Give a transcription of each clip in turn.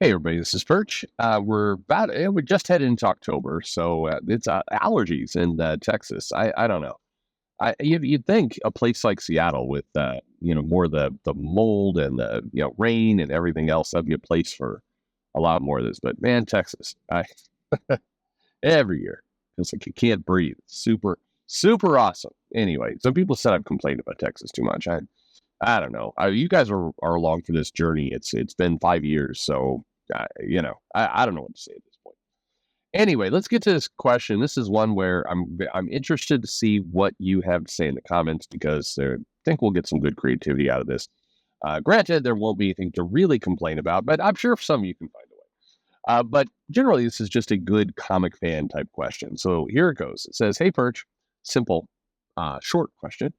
Hey everybody, this is Perch. We're just headed into October, so it's allergies in Texas. I don't know. You'd think a place like Seattle with more of the mold and the rain and everything else, that'd be a place for a lot more of this. But man, Texas, I every year feels like you can't breathe. Super awesome. Anyway, some people said I've complained about Texas too much. I don't know. You guys are along for this journey. It's been 5 years, so I don't know what to say at this point. Anyway, let's get to this question. This is one where I'm interested to see what you have to say in the comments because I think we'll get some good creativity out of this. Granted, there won't be anything to really complain about, but I'm sure some of you can find a way. But generally, this is just a good comic fan type question. So here it goes. It says, "Hey Perch, simple, short question.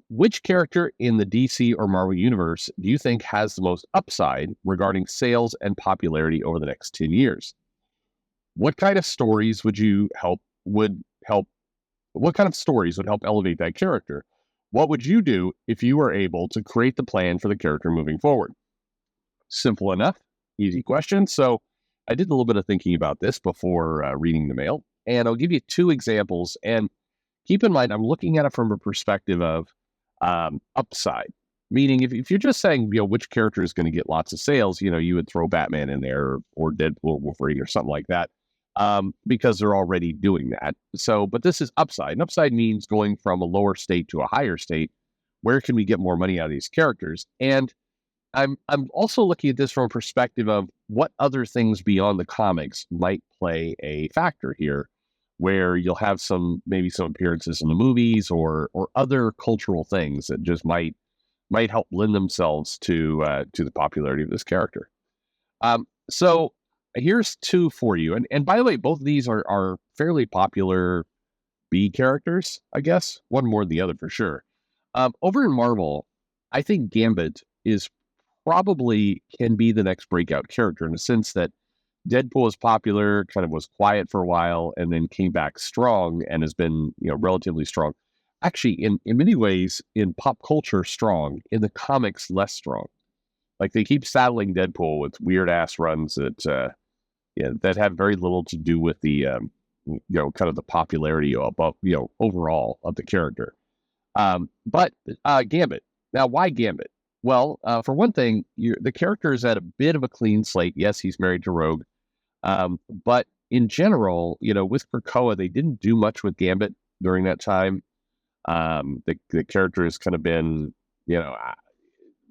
Which character in the DC or Marvel universe do you think has the most upside regarding sales and popularity over the next 10 years? What kind of stories would help what kind of stories would help elevate that character? What would you do if you were able to create the plan for the character moving forward?" Simple enough, easy question. So I did a little bit of thinking about this before reading the mail, and I'll give you two examples. And keep in mind, I'm looking at it from a perspective of upside. Meaning, if you're just saying, which character is going to get lots of sales, you would throw Batman in there or Deadpool, Wolverine, or something like that, because they're already doing that. So, but this is upside. And upside means going from a lower state to a higher state. Where can we get more money out of these characters? And I'm also looking at this from a perspective of what other things beyond the comics might play a factor here, where you'll have maybe some appearances in the movies or other cultural things that just might help lend themselves to the popularity of this character. So here's two for you, and by the way, both of these are fairly popular B characters, I guess, one more than the other for sure. Over in Marvel, I think Gambit is probably can be the next breakout character in the sense that Deadpool was popular, kind of was quiet for a while, and then came back strong and has been, relatively strong. Actually, in many ways, in pop culture, strong. In the comics, less strong. Like they keep saddling Deadpool with weird ass runs that have very little to do with the, kind of the popularity about, overall of the character. But Gambit. Now, why Gambit? Well, for one thing, the character is at a bit of a clean slate. Yes, he's married to Rogue. But in general, with Krakoa, they didn't do much with Gambit during that time. The character has kind of been,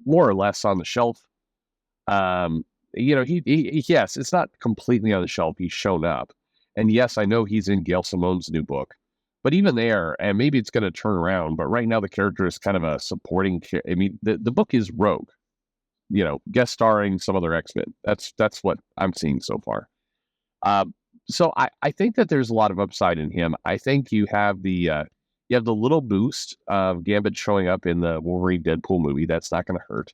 more or less on the shelf. Yes, it's not completely on the shelf. He's shown up. And yes, I know he's in Gail Simone's new book. But even there, and maybe it's going to turn around, but right now the character is kind of a supporting. I mean, the book is Rogue, guest starring some other X-Men. That's what I'm seeing so far. So I think that there's a lot of upside in him. I think you have the little boost of Gambit showing up in the Wolverine Deadpool movie. That's not going to hurt.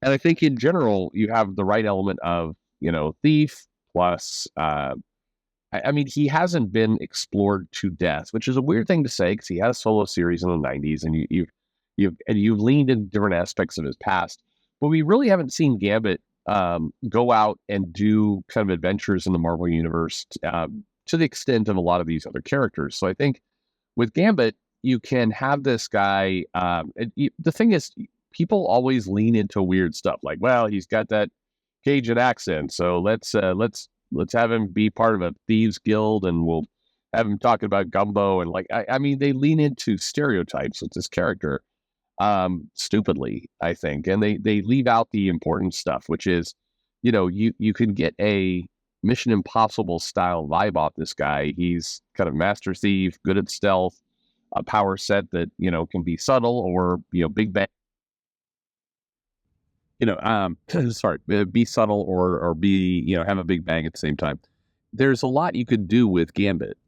And I think in general, you have the right element of, thief plus, I mean, he hasn't been explored to death, which is a weird thing to say because he had a solo series in the 90s and you've leaned into different aspects of his past, but we really haven't seen Gambit go out and do kind of adventures in the Marvel universe to the extent of a lot of these other characters. So I think with Gambit, you can have this guy. The thing is, people always lean into weird stuff like, well, he's got that Cajun accent, so let's have him be part of a thieves guild, and we'll have him talking about gumbo and I mean, they lean into stereotypes with this character, stupidly, I think, and they leave out the important stuff, which is, you can get a Mission Impossible style vibe off this guy. He's kind of master thief, good at stealth, a power set that can be subtle or big bang. Sorry, be subtle or be have a big bang at the same time. There's a lot you could do with Gambit,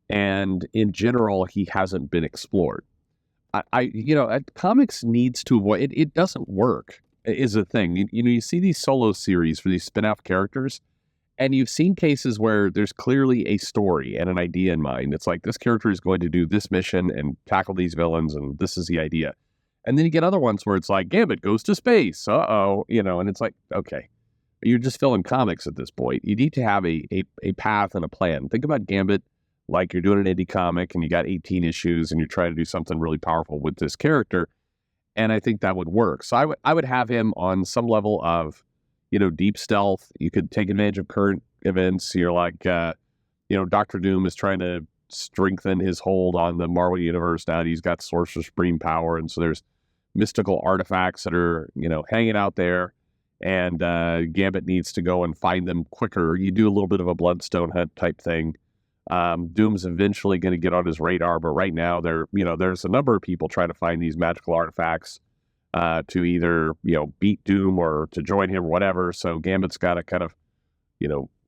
and in general, he hasn't been explored. Comics needs to avoid it. It doesn't work is a thing. You see these solo series for these spin-off characters, and you've seen cases where there's clearly a story and an idea in mind. It's like this character is going to do this mission and tackle these villains, and this is the idea. And then you get other ones where it's like Gambit goes to space. And it's like, okay, You're just filling comics at this point. You need to have a path and a plan. Think about Gambit like you're doing an indie comic and you got 18 issues and you're trying to do something really powerful with this character. And I think that would work. So I would have him on some level of, deep stealth. You could take advantage of current events. You're like, Doctor Doom is trying to strengthen his hold on the Marvel Universe now that he's got Sorcerer Supreme power. And so there's mystical artifacts that are, hanging out there. And Gambit needs to go and find them quicker. You do a little bit of a Bloodstone hunt type thing. Doom's eventually going to get on his radar, but right now there's a number of people trying to find these magical artifacts to either beat Doom or to join him or whatever. So Gambit's got to kind of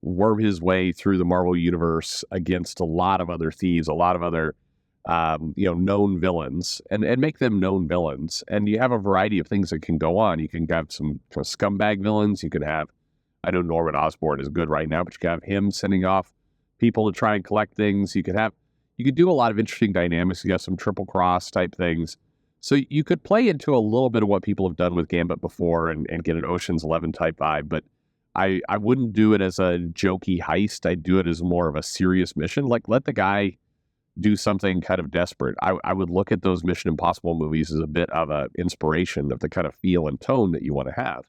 worm his way through the Marvel Universe against a lot of other thieves, a lot of other known villains, and make them known villains. And you have a variety of things that can go on. You can have some kind of scumbag villains. You can have, I know Norman Osborn is good right now, but you can have him sending off people to try and collect things. You could do a lot of interesting dynamics. You got some triple cross type things. So you could play into a little bit of what people have done with Gambit before and get an Ocean's 11 type vibe, but I wouldn't do it as a jokey heist. I'd do it as more of a serious mission. Like, let the guy do something kind of desperate. I would look at those Mission Impossible movies as a bit of an inspiration of the kind of feel and tone that you want to have.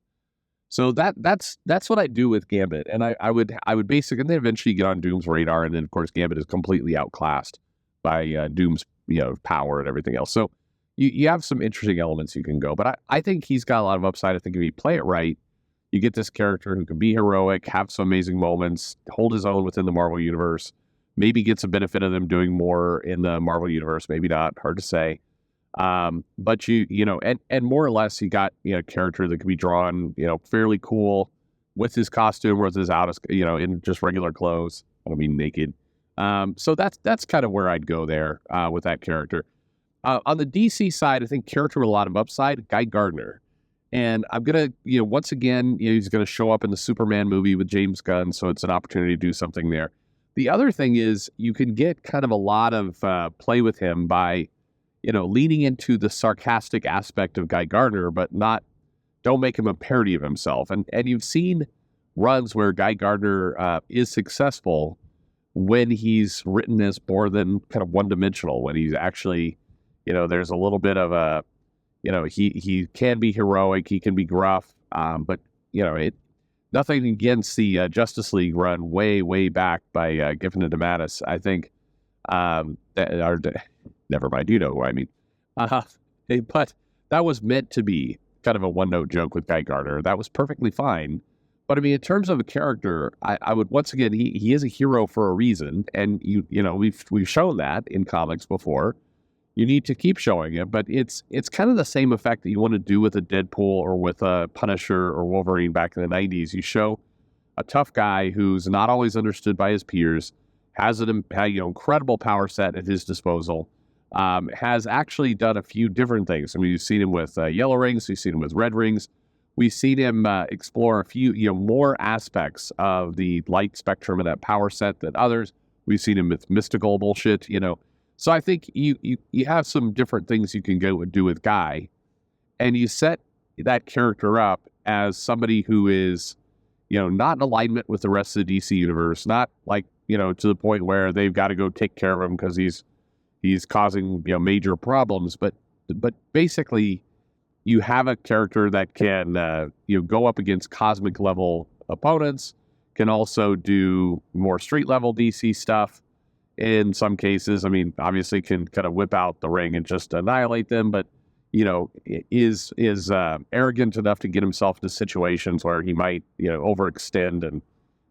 So that's what I do with Gambit, and I would basically, and then eventually get on Doom's radar, and then of course Gambit is completely outclassed by Doom's power and everything else. So you have some interesting elements you can go, but I think he's got a lot of upside. I think if you play it right, you get this character who can be heroic, have some amazing moments, hold his own within the Marvel Universe, maybe gets a benefit of them doing more in the Marvel Universe, maybe not, hard to say. But and more or less, you got, a character that can be drawn, fairly cool with his costume or with his in just regular clothes. I don't mean naked. So that's kind of where I'd go there, with that character. On the DC side, I think character with a lot of upside, Guy Gardner. And I'm going to, once again, he's going to show up in the Superman movie with James Gunn. So it's an opportunity to do something there. The other thing is you can get kind of a lot of play with him by, leaning into the sarcastic aspect of Guy Gardner, but don't make him a parody of himself. And you've seen runs where Guy Gardner is successful when he's written as more than kind of one-dimensional, when he's actually, there's a little bit of a, he can be heroic, he can be gruff, but, nothing against the Justice League run way back by Giffen and DeMatteis. I think, never mind, you know who I mean. But that was meant to be kind of a one-note joke with Guy Gardner. That was perfectly fine. But I mean, in terms of a character, I would once again, he is a hero for a reason, and we've shown that in comics before. You need to keep showing it, but it's kind of the same effect that you want to do with a Deadpool or with a Punisher or Wolverine back in the 90s. You show a tough guy who's not always understood by his peers, has an incredible power set at his disposal, has actually done a few different things. I mean, you've seen him with Yellow Rings, you've seen him with Red Rings. We've seen him explore a few, more aspects of the light spectrum of that power set than others. We've seen him with mystical bullshit, So I think you have some different things you can go and do with Guy, and you set that character up as somebody who is, not in alignment with the rest of the DC universe, not like, to the point where they've got to go take care of him because he's causing, major problems. But basically, you have a character that can, go up against cosmic level opponents, can also do more street level DC stuff. In some cases, I mean, obviously can kind of whip out the ring and just annihilate them, but, is arrogant enough to get himself into situations where he might, overextend and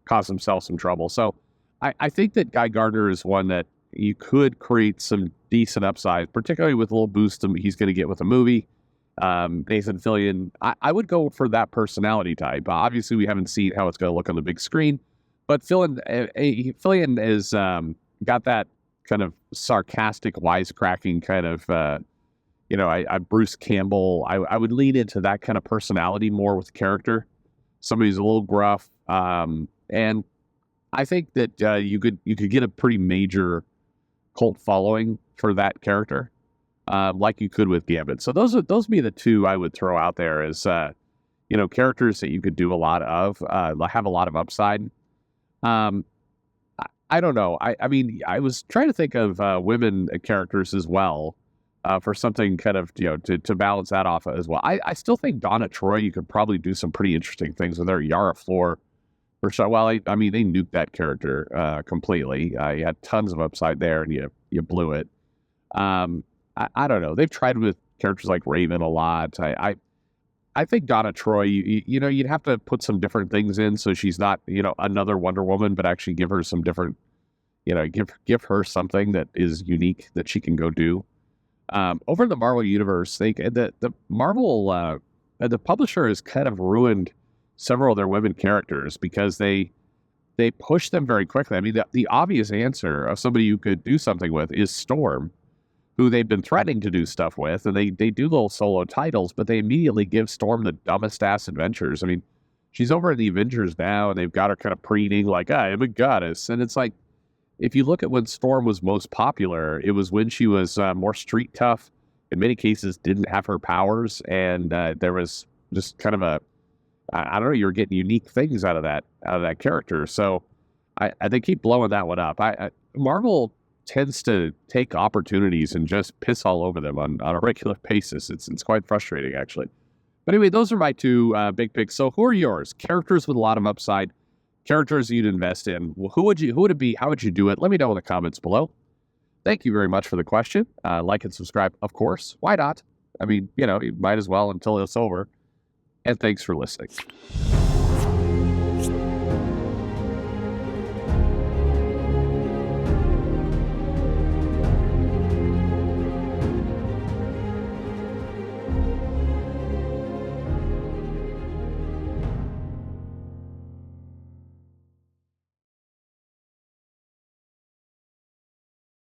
cause himself some trouble. So I think that Guy Gardner is one that you could create some decent upside, particularly with a little boost he's going to get with a movie. Nathan Fillion, I would go for that personality type. Obviously, we haven't seen how it's going to look on the big screen, but Fillion is got that kind of sarcastic, wisecracking kind of, Bruce Campbell. I would lean into that kind of personality more with the character. Somebody who's a little gruff, and I think that you could get a pretty major cult following for that character, like you could with Gambit. So those would be the two I would throw out there as characters that you could do a lot of, have a lot of upside. Um, I don't know. I mean, I was trying to think of women characters as well, for something kind of, to balance that off as well. I still think Donna Troy, you could probably do some pretty interesting things with her. Yara Flor, for sure. Well, I mean, they nuked that character completely. You had tons of upside there, and you blew it. I don't know. They've tried with characters like Raven a lot. I think Donna Troy, you'd have to put some different things in so she's not, another Wonder Woman, but actually give her some different, give her something that is unique that she can go do. Over in the Marvel universe, the Marvel the publisher has kind of ruined several of their women characters because they push them very quickly. I mean, the obvious answer of somebody you could do something with is Storm, who they've been threatening to do stuff with, and they do little solo titles, but they immediately give Storm the dumbest ass adventures. I mean, she's over in the Avengers now, and they've got her kind of preening like, I am a goddess. And it's like, if you look at when Storm was most popular, it was when she was more street tough, in many cases didn't have her powers, and there was just kind of I don't know, you were getting unique things out of that character. So they keep blowing that one up. Marvel tends to take opportunities and just piss all over them on a regular basis. It's quite frustrating, actually. But anyway, those are my two big picks. So who are yours? Characters with a lot of upside, characters you'd invest in. Well, who would it be? How would you do it? Let me know in the comments below. Thank you very much for the question. Like and subscribe, of course. Why not? I mean, you might as well until it's over. And thanks for listening.